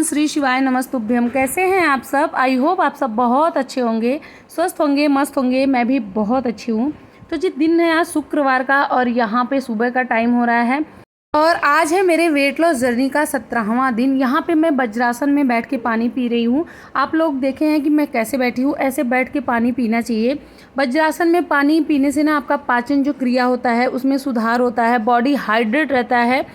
श्री शिवाय नमस्तुभ्यम। कैसे हैं आप सब? आई होप आप सब बहुत अच्छे होंगे, स्वस्थ होंगे, मस्त होंगे। मैं भी बहुत अच्छी हूँ। तो जी दिन है आज शुक्रवार का और यहाँ पे सुबह का टाइम हो रहा है और आज है मेरे वेट लॉस जर्नी का 17वां दिन। यहाँ पे मैं वज्रासन में बैठ के पानी पी रही हूँ। आप लोग देखे हैं कि मैं कैसे बैठी हूँ, ऐसे बैठ के पानी पीना चाहिए। वज्रासन में पानी पीने से ना आपका पाचन जो क्रिया होता है उसमें सुधार होता है, बॉडी हाइड्रेट रहता है,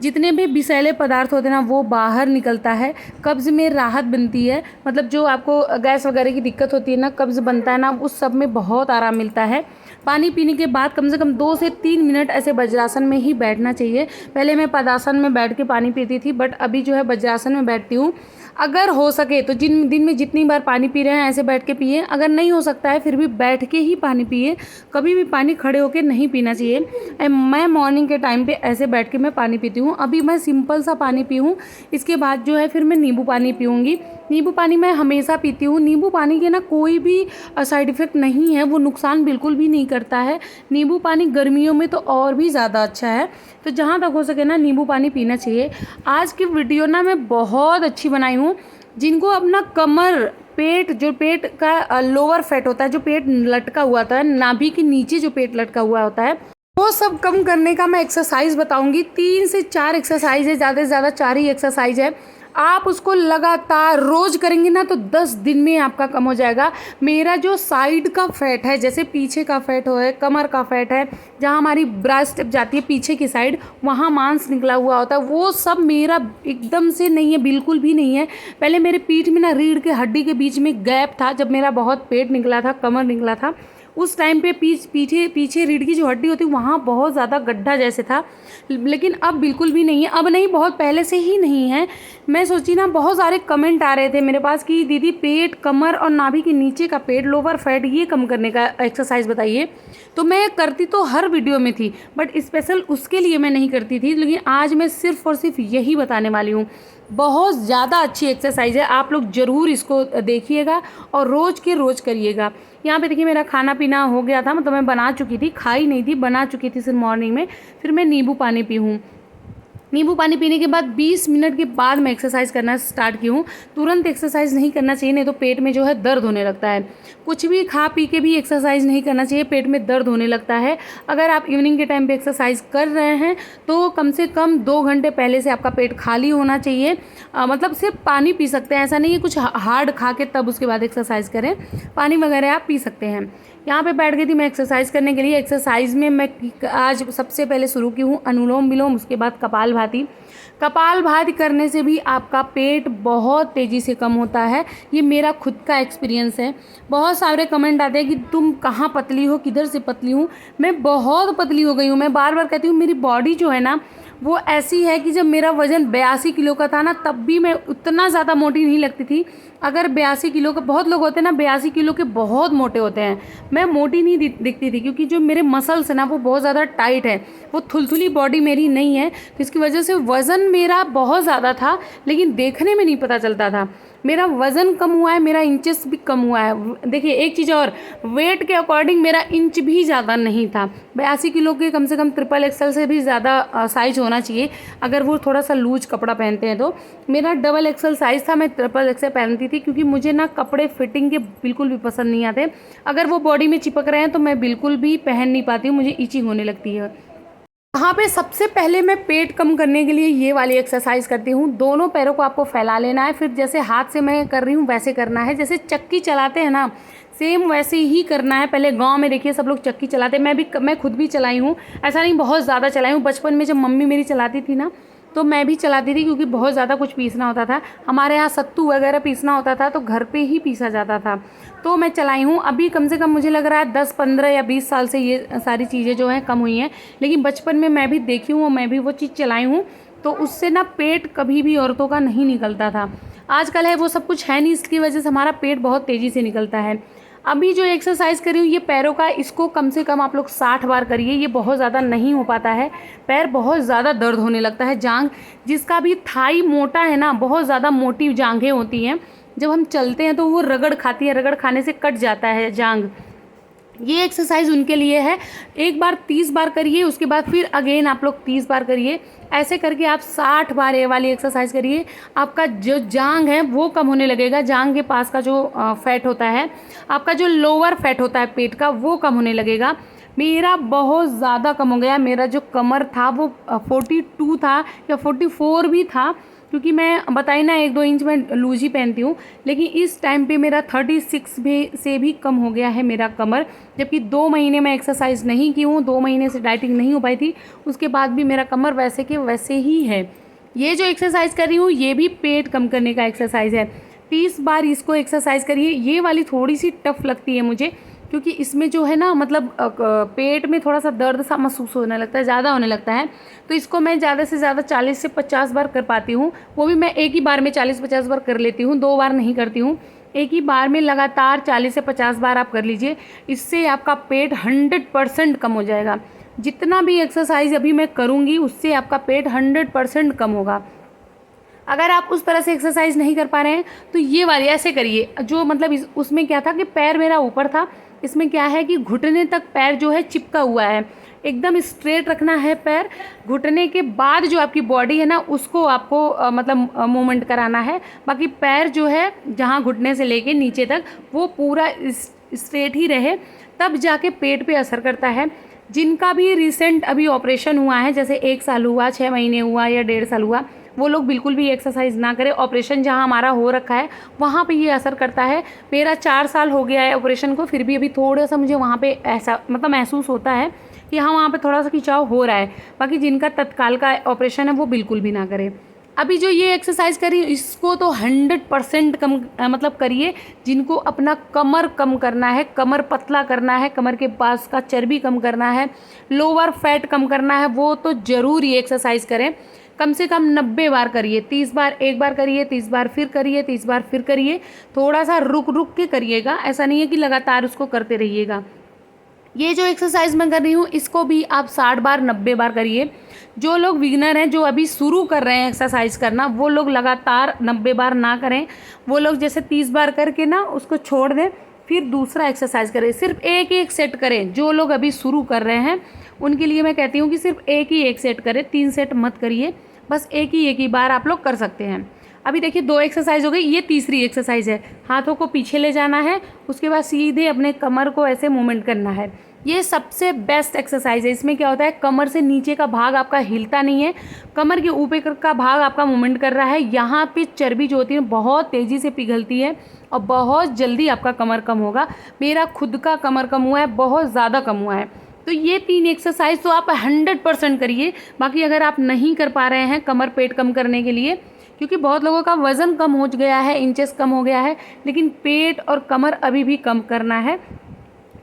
जितने भी विषैले पदार्थ होते हैं ना वो बाहर निकलता है, कब्ज़ में राहत बनती है। मतलब जो आपको गैस वगैरह की दिक्कत होती है ना, कब्ज़ बनता है ना, उस सब में बहुत आराम मिलता है। पानी पीने के बाद कम से कम 2 से 3 मिनट ऐसे वज्रासन में ही बैठना चाहिए। पहले मैं पदासन में बैठ के पानी पीती थी, बट अभी जो है वज्रासन में बैठती हूँ। अगर हो सके तो जिन दिन में जितनी बार पानी पी रहे हैं ऐसे बैठ के पिए। अगर नहीं हो सकता है फिर भी बैठ के ही पानी पिए, कभी भी पानी खड़े होकर नहीं पीना चाहिए। मैं मॉर्निंग के टाइम पे ऐसे बैठ के मैं पानी पीती हूँ। अभी मैं सिंपल सा पानी पीऊँ, इसके बाद जो है फिर मैं नींबू पानी पीऊँगी। नींबू पानी मैं हमेशा पीती हूँ। नींबू पानी के ना कोई भी साइड इफ़ेक्ट नहीं है, वो नुकसान बिल्कुल भी नहीं करता है। नींबू पानी गर्मियों में तो और भी ज़्यादा अच्छा है। तो जहाँ तक हो सके ना नींबू पानी पीना चाहिए। आज की वीडियो ना मैं बहुत अच्छी बनाई हूँ। जिनको अपना कमर, पेट, जो पेट का लोअर फैट होता है, जो पेट लटका हुआ होता है, नाभि के नीचे जो पेट लटका हुआ होता है, वो सब कम करने का मैं एक्सरसाइज बताऊंगी। 3 से 4 एक्सरसाइज है, ज़्यादा से ज़्यादा 4 ही एक्सरसाइज है। आप उसको लगातार रोज करेंगे ना तो 10 दिन में आपका कम हो जाएगा। मेरा जो साइड का फैट है, जैसे पीछे का फैट है, कमर का फैट है, जहाँ हमारी ब्रेस्ट जाती है पीछे की साइड, वहाँ मांस निकला हुआ होता है, वो सब मेरा एकदम से नहीं है, बिल्कुल भी नहीं है। पहले मेरे पीठ में ना रीढ़ के हड्डी के बीच में गैप था, जब मेरा बहुत पेट निकला था, कमर निकला था, उस टाइम पे पीछे रीढ़ की जो हड्डी होती है वहाँ बहुत ज़्यादा गड्ढा जैसे था। लेकिन अब बिल्कुल भी नहीं है। अब नहीं, बहुत पहले से ही नहीं है। मैं सोची ना, बहुत सारे कमेंट आ रहे थे मेरे पास कि दीदी पेट, कमर और नाभि के नीचे का पेट, लोअर फैट, ये कम करने का एक्सरसाइज बताइए। तो मैं करती तो हर वीडियो में थी, बट स्पेशल उसके लिए मैं नहीं करती थी। लेकिन आज मैं सिर्फ और सिर्फ यही बताने वाली हूँ। बहुत ज़्यादा अच्छी एक्सरसाइज है, आप लोग ज़रूर इसको देखिएगा और रोज़ के रोज़ करिएगा। यहाँ पे देखिए मेरा खाना पीना हो गया था, मतलब मैं बना चुकी थी, खाई नहीं थी, बना चुकी थी सिर्फ मॉर्निंग में। फिर मैं नींबू पानी पी हूँ। नींबू पानी पीने के बाद 20 मिनट के बाद मैं एक्सरसाइज करना स्टार्ट की हूँ। तुरंत एक्सरसाइज नहीं करना चाहिए, नहीं तो पेट में जो है दर्द होने लगता है। कुछ भी खा पी के भी एक्सरसाइज नहीं करना चाहिए, पेट में दर्द होने लगता है। अगर आप इवनिंग के टाइम पे एक्सरसाइज कर रहे हैं तो कम से कम 2 घंटे पहले से आपका पेट खाली होना चाहिए। मतलब सिर्फ पानी पी सकते हैं, ऐसा नहीं है कुछ हार्ड खा के तब उसके बाद एक्सरसाइज करें। पानी वगैरह आप पी सकते हैं। यहाँ पे बैठ गई थी मैं एक्सरसाइज करने के लिए। एक्सरसाइज में मैं आज सबसे पहले शुरू की हूँ अनुलोम विलोम, उसके बाद कपालभाति। कपालभाति करने से भी आपका पेट बहुत तेज़ी से कम होता है। ये मेरा खुद का एक्सपीरियंस है। बहुत सारे कमेंट आते हैं कि तुम कहाँ पतली हो, किधर से पतली हूँ। मैं बहुत पतली हो गई हूँ। मैं बार बार कहती हूँ मेरी बॉडी जो है ना वो ऐसी है कि जब मेरा वज़न 82 किलो का था ना, तब भी मैं उतना ज़्यादा मोटी नहीं लगती थी। अगर 82 किलो का, बहुत लोग होते हैं ना 82 किलो के बहुत मोटे होते हैं, मैं मोटी नहीं दिखती थी क्योंकि जो मेरे मसल्स है ना वो बहुत ज़्यादा टाइट है, वो थुलथुली बॉडी मेरी नहीं है। तो इसकी वजह से वज़न मेरा बहुत ज़्यादा था, लेकिन देखने में नहीं पता चलता था। मेरा वज़न कम हुआ है, मेरा इंचेस भी कम हुआ है। देखिए एक चीज़ और, वेट के अकॉर्डिंग मेरा इंच भी ज़्यादा नहीं था। 82 किलो के कम से कम ट्रिपल एक्सल से भी ज़्यादा साइज होना चाहिए, अगर वो थोड़ा सा लूज कपड़ा पहनते हैं तो। मेरा डबल एक्सल साइज़ था, मैं ट्रिपल एक्सल पहनती थी क्योंकि मुझे ना कपड़े फिटिंग के बिल्कुल भी पसंद नहीं आते। अगर वो बॉडी में चिपक रहे हैं तो मैं बिल्कुल भी पहन नहीं पाती हूँ, मुझे इचिंग होने लगती है। यहाँ पे सबसे पहले मैं पेट कम करने के लिए ये वाली एक्सरसाइज करती हूँ। दोनों पैरों को आपको फैला लेना है, फिर जैसे हाथ से मैं कर रही हूँ वैसे करना है। जैसे चक्की चलाते हैं ना, सेम वैसे ही करना है। पहले गांव में देखिए सब लोग चक्की चलाते हैं, मैं खुद भी चलाई हूँ। ऐसा नहीं बहुत ज़्यादा चलाई हूँ। बचपन में जब मम्मी मेरी चलाती थी ना तो मैं भी चलाती थी, क्योंकि बहुत ज़्यादा कुछ पीसना होता था। हमारे यहाँ सत्तू वगैरह पीसना होता था तो घर पे ही पीसा जाता था, तो मैं चलाई हूँ। अभी कम से कम मुझे लग रहा है 10, 15 या 20 साल से ये सारी चीज़ें जो हैं कम हुई हैं। लेकिन बचपन में मैं भी देखी हूँ और मैं भी वो चीज़ चलाई हूँ, तो उससे ना पेट कभी भी औरतों का नहीं निकलता था। आजकल है वो सब कुछ है नहीं, इसकी वजह से हमारा पेट बहुत तेज़ी से निकलता है। अभी जो एक्सरसाइज कर रही हूँ ये पैरों का, इसको कम से कम आप लोग 60 बार करिए। ये बहुत ज़्यादा नहीं हो पाता है, पैर बहुत ज़्यादा दर्द होने लगता है। जांघ, जिसका भी थाई मोटा है ना, बहुत ज़्यादा मोटी जांघें होती हैं, जब हम चलते हैं तो वो रगड़ खाती है, रगड़ खाने से कट जाता है जांघ। ये एक्सरसाइज उनके लिए है। एक बार 30 बार करिए, उसके बाद फिर अगेन आप लोग 30 बार करिए। ऐसे करके आप 60 बार ये वाली एक्सरसाइज करिए। आपका जो जांग है वो कम होने लगेगा। जांग के पास का जो फैट होता है, आपका जो लोअर फैट होता है पेट का, वो कम होने लगेगा। मेरा बहुत ज़्यादा कम हो गया। मेरा जो कमर था वो 42 था या 44 भी था, क्योंकि मैं बताई ना 1-2 इंच में लूज ही पहनती हूँ। लेकिन इस टाइम पे मेरा 36 भी से भी कम हो गया है मेरा कमर। जबकि 2 महीने मैं एक्सरसाइज नहीं की हूँ, 2 महीने से डाइटिंग नहीं हो पाई थी, उसके बाद भी मेरा कमर वैसे के वैसे ही है। ये जो एक्सरसाइज कर रही हूँ ये भी पेट कम करने का एक्सरसाइज है। 30 बार इसको एक्सरसाइज करिए। ये वाली थोड़ी सी टफ लगती है मुझे, क्योंकि इसमें जो है ना मतलब पेट में थोड़ा सा दर्द सा महसूस होने लगता है, ज़्यादा होने लगता है। तो इसको मैं ज़्यादा से ज़्यादा 40 से 50 बार कर पाती हूँ। वो भी मैं एक ही बार में 40-50 बार कर लेती हूँ, 2 बार नहीं करती हूँ। एक ही बार में लगातार 40 से 50 बार आप कर लीजिए। इससे आपका पेट 100% कम हो जाएगा। जितना भी एक्सरसाइज अभी मैं करूँगी उससे आपका पेट 100% कम होगा। अगर आप उस तरह से एक्सरसाइज नहीं कर पा रहे हैं तो ये वाली ऐसे करिए। जो मतलब उसमें क्या था कि पैर मेरा ऊपर था, इसमें क्या है कि घुटने तक पैर जो है चिपका हुआ है। एकदम स्ट्रेट रखना है पैर। घुटने के बाद जो आपकी बॉडी है ना उसको आपको मतलब मूवमेंट कराना है। बाकी पैर जो है जहाँ घुटने से लेके नीचे तक वो पूरा स्ट्रेट ही रहे, तब जाके पेट पे असर करता है। जिनका भी रिसेंट अभी ऑपरेशन हुआ है, जैसे 1 साल हुआ, 6 महीने हुआ या 1.5 साल हुआ, वो लोग बिल्कुल भी एक्सरसाइज ना करें। ऑपरेशन जहाँ हमारा हो रखा है वहाँ पे ये असर करता है। मेरा 4 साल हो गया है ऑपरेशन को, फिर भी अभी थोड़ा सा मुझे वहाँ पे ऐसा मतलब महसूस होता है कि हाँ वहाँ पे थोड़ा सा खिंचाव हो रहा है। बाकी जिनका तत्काल का ऑपरेशन है वो बिल्कुल भी ना करें। अभी जो ये एक्सरसाइज करी इसको तो 100% कम मतलब करिए। जिनको अपना कमर कम करना है, कमर पतला करना है, कमर के पास का चर्बी कम करना है, लोअर फैट कम करना है, वो तो ज़रूर ये एक्सरसाइज करें। कम से कम 90 बार करिए। 30 बार एक बार करिए, 30 बार फिर करिए, 30 बार फिर करिए। थोड़ा सा रुक रुक के करिएगा, ऐसा नहीं है कि लगातार उसको करते रहिएगा। ये जो एक्सरसाइज मैं कर रही हूँ इसको भी आप 60 बार 90 बार करिए। जो लोग बिगिनर हैं, जो अभी शुरू कर रहे हैं एक्सरसाइज करना, वो लोग लगातार 90 बार ना करें। वो लोग जैसे 30 बार करके ना उसको छोड़ दें, फिर दूसरा एक्सरसाइज करें। सिर्फ एक सेट करें। जो लोग अभी शुरू कर रहे हैं उनके लिए मैं कहती हूँ कि सिर्फ एक सेट करें, 3 सेट मत करिए। बस एक ही बार आप लोग कर सकते हैं। अभी देखिए 2 एक्सरसाइज हो गई, ये तीसरी एक्सरसाइज है। हाथों को पीछे ले जाना है, उसके बाद सीधे अपने कमर को ऐसे मूवमेंट करना है। ये सबसे बेस्ट एक्सरसाइज है। इसमें क्या होता है, कमर से नीचे का भाग आपका हिलता नहीं है, कमर के ऊपर का भाग आपका मूवमेंट कर रहा है। यहाँ पे चर्बी जो होती है बहुत तेज़ी से पिघलती है और बहुत जल्दी आपका कमर कम होगा। मेरा खुद का कमर कम हुआ है, बहुत ज़्यादा कम हुआ है। तो ये 3 एक्सरसाइज तो आप 100% करिए। बाकी अगर आप नहीं कर पा रहे हैं कमर पेट कम करने के लिए, क्योंकि बहुत लोगों का वज़न कम हो गया है, इंचेस कम हो गया है, लेकिन पेट और कमर अभी भी कम करना है।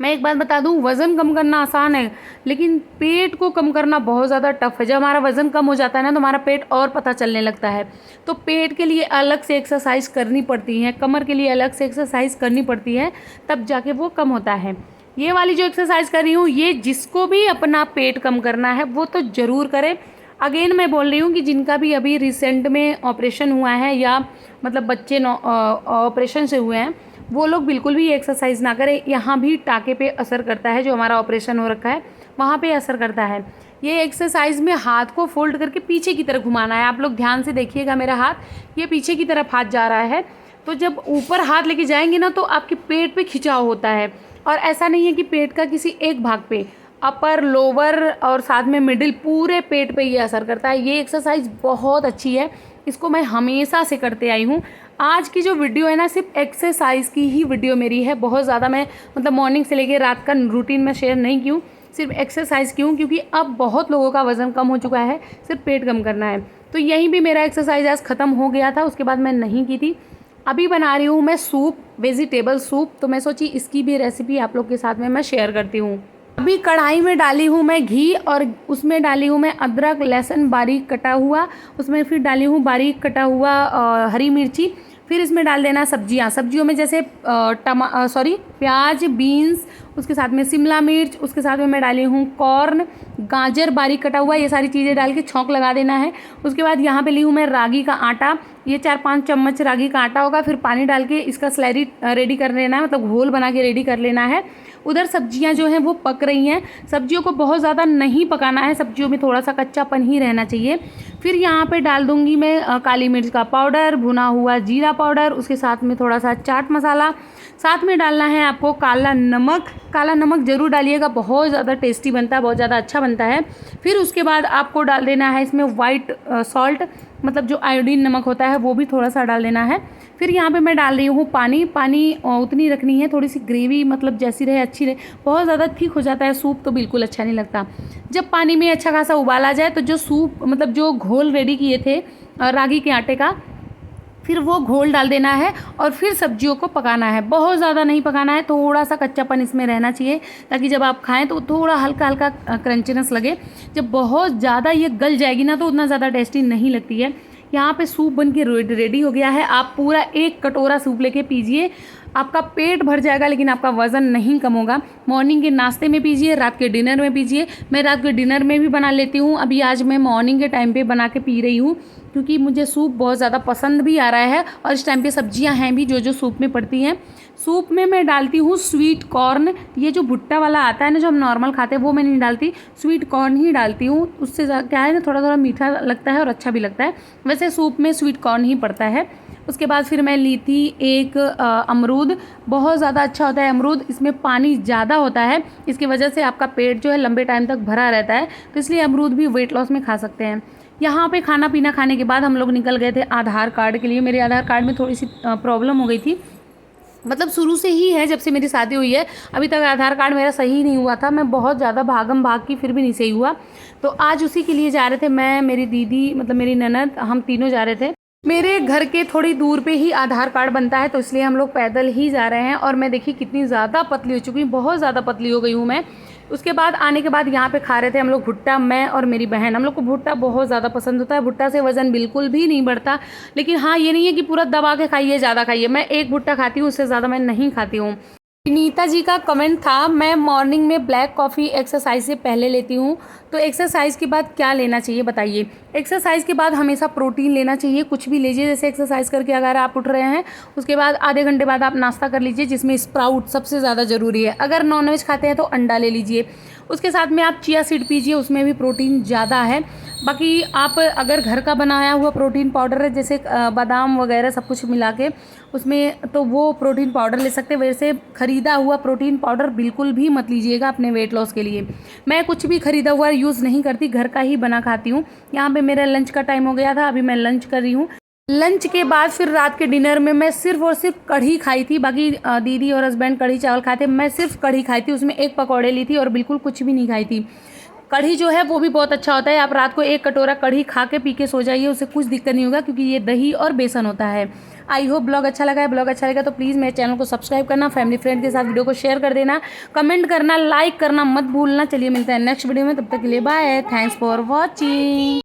मैं एक बात बता दूं, वज़न कम करना आसान है, लेकिन पेट को कम करना बहुत ज़्यादा टफ है। जब हमारा वज़न कम हो जाता है ना तो हमारा पेट और पता चलने लगता है। तो पेट के लिए अलग से एक्सरसाइज करनी पड़ती है, कमर के लिए अलग से एक्सरसाइज करनी पड़ती है, तब जाके वो कम होता है। ये वाली जो एक्सरसाइज कर रही हूँ ये जिसको भी अपना पेट कम करना है वो तो ज़रूर करें। अगेन मैं बोल रही हूँ कि जिनका भी अभी रिसेंट में ऑपरेशन हुआ है या मतलब बच्चे ऑपरेशन से हुए हैं, वो लोग बिल्कुल भी एक्सरसाइज ना करें। यहाँ भी टाँके पे असर करता है, जो हमारा ऑपरेशन हो रखा है वहाँ पे असर करता है। ये एक्सरसाइज में हाथ को फोल्ड करके पीछे की तरफ घुमाना है। आप लोग ध्यान से देखिएगा, मेरा हाथ ये पीछे की तरफ हाथ जा रहा है। तो जब ऊपर हाथ लेके जाएंगे ना तो आपके पेट पे खिंचाव होता है। और ऐसा नहीं है कि पेट का किसी एक भाग पे, अपर, लोअर और साथ में मिडिल, पूरे पेट पे ये असर करता है। ये एक्सरसाइज बहुत अच्छी है, इसको मैं हमेशा से करते आई हूँ। आज की जो वीडियो है ना सिर्फ एक्सरसाइज की ही वीडियो मेरी है। बहुत ज़्यादा मैं मतलब मॉर्निंग से लेके रात का रूटीन में शेयर नहीं की हूँ, सिर्फ एक्सरसाइज की हूँ, क्योंकि अब बहुत लोगों का वज़न कम हो चुका है, सिर्फ पेट कम करना है। तो यहीं भी मेरा एक्सरसाइज आज ख़त्म हो गया था, उसके बाद मैं नहीं की थी। अभी बना रही हूँ मैं सूप, वेजिटेबल सूप। तो मैं सोची इसकी भी रेसिपी आप लोग के साथ में मैं शेयर करती हूँ। अभी कढ़ाई में डाली हूँ मैं घी और उसमें डाली हूँ मैं अदरक लहसुन बारीक कटा हुआ, उसमें फिर डाली हूँ बारीक कटा हुआ हरी मिर्ची। फिर इसमें डाल देना सब्जियाँ। सब्जियों में जैसे प्याज, बीन्स, उसके साथ में शिमला मिर्च, उसके साथ में मैं डाली हूँ कॉर्न, गाजर बारीक कटा हुआ। ये सारी चीज़ें डाल के छौंक लगा देना है। उसके बाद यहाँ पे ली हूँ मैं रागी का आटा, ये 4-5 चम्मच रागी का आटा होगा। फिर पानी डाल के इसका स्लैरी रेडी कर लेना है, मतलब घोल बना के रेडी कर लेना है। उधर सब्जियां जो हैं वो पक रही हैं। सब्जियों को बहुत ज़्यादा नहीं पकाना है, सब्जियों में थोड़ा सा कच्चापन ही रहना चाहिए। फिर यहाँ पे डाल दूँगी मैं काली मिर्च का पाउडर, भुना हुआ जीरा पाउडर, उसके साथ में थोड़ा सा चाट मसाला, साथ में डालना है आपको काला नमक। काला नमक ज़रूर डालिएगा, बहुत ज़्यादा टेस्टी बनता है, बहुत ज़्यादा अच्छा बनता है। फिर उसके बाद आपको डाल देना है इसमें वाइट सॉल्ट, मतलब जो आयोडीन नमक होता है वो भी थोड़ा सा डाल देना है। फिर यहाँ पे मैं डाल रही हूँ पानी। पानी उतनी रखनी है, थोड़ी सी ग्रेवी मतलब जैसी रहे अच्छी रहे, बहुत ज़्यादा थिक हो जाता है सूप तो बिल्कुल अच्छा नहीं लगता। जब पानी में अच्छा खासा उबाल आ जाए तो जो सूप मतलब जो घोल रेडी किए थे रागी के आटे का, फिर वो घोल डाल देना है और फिर सब्जियों को पकाना है। बहुत ज़्यादा नहीं पकाना है, थोड़ा सा कच्चापन इसमें रहना चाहिए ताकि जब आप खाएं तो थोड़ा हल्का हल्का क्रंचीनेस लगे। जब बहुत ज़्यादा ये गल जाएगी ना तो उतना ज़्यादा टेस्टी नहीं लगती है। यहाँ पे सूप बन के रेडी हो गया है। आप पूरा 1 कटोरा सूप लेके पीजिए, आपका पेट भर जाएगा लेकिन आपका वज़न नहीं कम होगा। मॉर्निंग के नाश्ते में पीजिए, रात के डिनर में पीजिए। मैं रात के डिनर में भी बना लेती हूँ, अभी आज मैं मॉर्निंग के टाइम पे बना के पी रही हूँ क्योंकि मुझे सूप बहुत ज़्यादा पसंद भी आ रहा है और इस टाइम पे सब्जियां हैं भी जो जो सूप में पड़ती हैं। सूप में मैं डालती हूँ स्वीट कॉर्न, ये जो भुट्टा वाला आता है ना जो हम नॉर्मल खाते हैं वो मैं नहीं डालती, स्वीट कॉर्न ही डालती हूँ। उससे क्या है ना, थोड़ा थोड़ा मीठा लगता है और अच्छा भी लगता है। वैसे सूप में स्वीट कॉर्न ही पड़ता है। उसके बाद फिर मैं ली थी एक अमरूद, बहुत ज़्यादा अच्छा होता है अमरूद, इसमें पानी ज़्यादा होता है, इसकी वजह से आपका पेट जो है लंबे टाइम तक भरा रहता है, तो इसलिए अमरूद भी वेट लॉस में खा सकते हैं। यहाँ पे खाना पीना खाने के बाद हम लोग निकल गए थे आधार कार्ड के लिए। मेरे आधार कार्ड में थोड़ी सी प्रॉब्लम हो गई थी, मतलब शुरू से ही है, जब से मेरी शादी हुई है अभी तक आधार कार्ड मेरा सही नहीं हुआ था। मैं बहुत ज़्यादा भागम भाग की फिर भी नहीं सही हुआ, तो आज उसी के लिए जा रहे थे। मैं, मेरी दीदी मतलब मेरी ननद, हम तीनों जा रहे थे। मेरे घर के थोड़ी दूर पे ही आधार कार्ड बनता है तो इसलिए हम लोग पैदल ही जा रहे हैं। और मैं देखिए कितनी ज़्यादा पतली हो चुकी हूँ, बहुत ज़्यादा पतली हो गई हूँ मैं। उसके बाद आने के बाद यहाँ पे खा रहे थे हम लोग भुट्टा, मैं और मेरी बहन। हम लोग को भुट्टा बहुत ज़्यादा पसंद होता है, भुट्टा से वज़न बिल्कुल भी नहीं बढ़ता। लेकिन हाँ, ये नहीं है कि पूरा दबा के खाइए, ज़्यादा खाइए। मैं एक भुट्टा खाती हूँ, उससे ज़्यादा मैं नहीं खाती हूँ। नीता जी का कमेंट था, मैं मॉर्निंग में ब्लैक कॉफ़ी एक्सरसाइज से पहले लेती हूँ, तो एक्सरसाइज के बाद क्या लेना चाहिए बताइए। एक्सरसाइज के बाद हमेशा प्रोटीन लेना चाहिए, कुछ भी लीजिए। जैसे एक्सरसाइज करके अगर आप उठ रहे हैं उसके बाद आधे घंटे बाद आप नाश्ता कर लीजिए, जिसमें स्प्राउट सबसे ज़्यादा ज़रूरी है। अगर नॉनवेज खाते हैं तो अंडा ले लीजिए। उसके साथ में आप चिया सीड पीजिए, उसमें भी प्रोटीन ज़्यादा है। बाकी आप अगर घर का बनाया हुआ प्रोटीन पाउडर है, जैसे बादाम वगैरह सब कुछ मिला के उसमें, तो वो प्रोटीन पाउडर ले सकते हैं। वैसे ख़रीदा हुआ प्रोटीन पाउडर बिल्कुल भी मत लीजिएगा अपने वेट लॉस के लिए। मैं कुछ भी ख़रीदा हुआ यूज़ नहीं करती, घर का ही बना खाती हूँ। यहाँ पे मेरा लंच का टाइम हो गया था, अभी मैं लंच कर रही हूँ। लंच के बाद फिर रात के डिनर में मैं सिर्फ और सिर्फ कढ़ी खाई थी। बाकी दीदी और हस्बैंड कढ़ी चावल खाए थे, मैं सिर्फ कढ़ी खाई थी। उसमें 1 पकौड़े ली थी और बिल्कुल कुछ भी नहीं खाई थी। कढ़ी जो है वो भी बहुत अच्छा होता है, आप रात को 1 कटोरा कढ़ी खा के पी के सो जाइए, उससे कुछ दिक्कत नहीं होगा क्योंकि ये दही और बेसन होता है। आई होप ब्लॉग अच्छा लगा है। ब्लॉग अच्छा लगा तो प्लीज़ मेरे चैनल को सब्सक्राइब करना, फैमिली फ्रेंड के साथ वीडियो को शेयर कर देना, कमेंट करना, लाइक करना मत भूलना। चलिए मिलते हैं नेक्स्ट वीडियो में, तब तक के लिए बाय, थैंक्स फॉर वॉचिंग।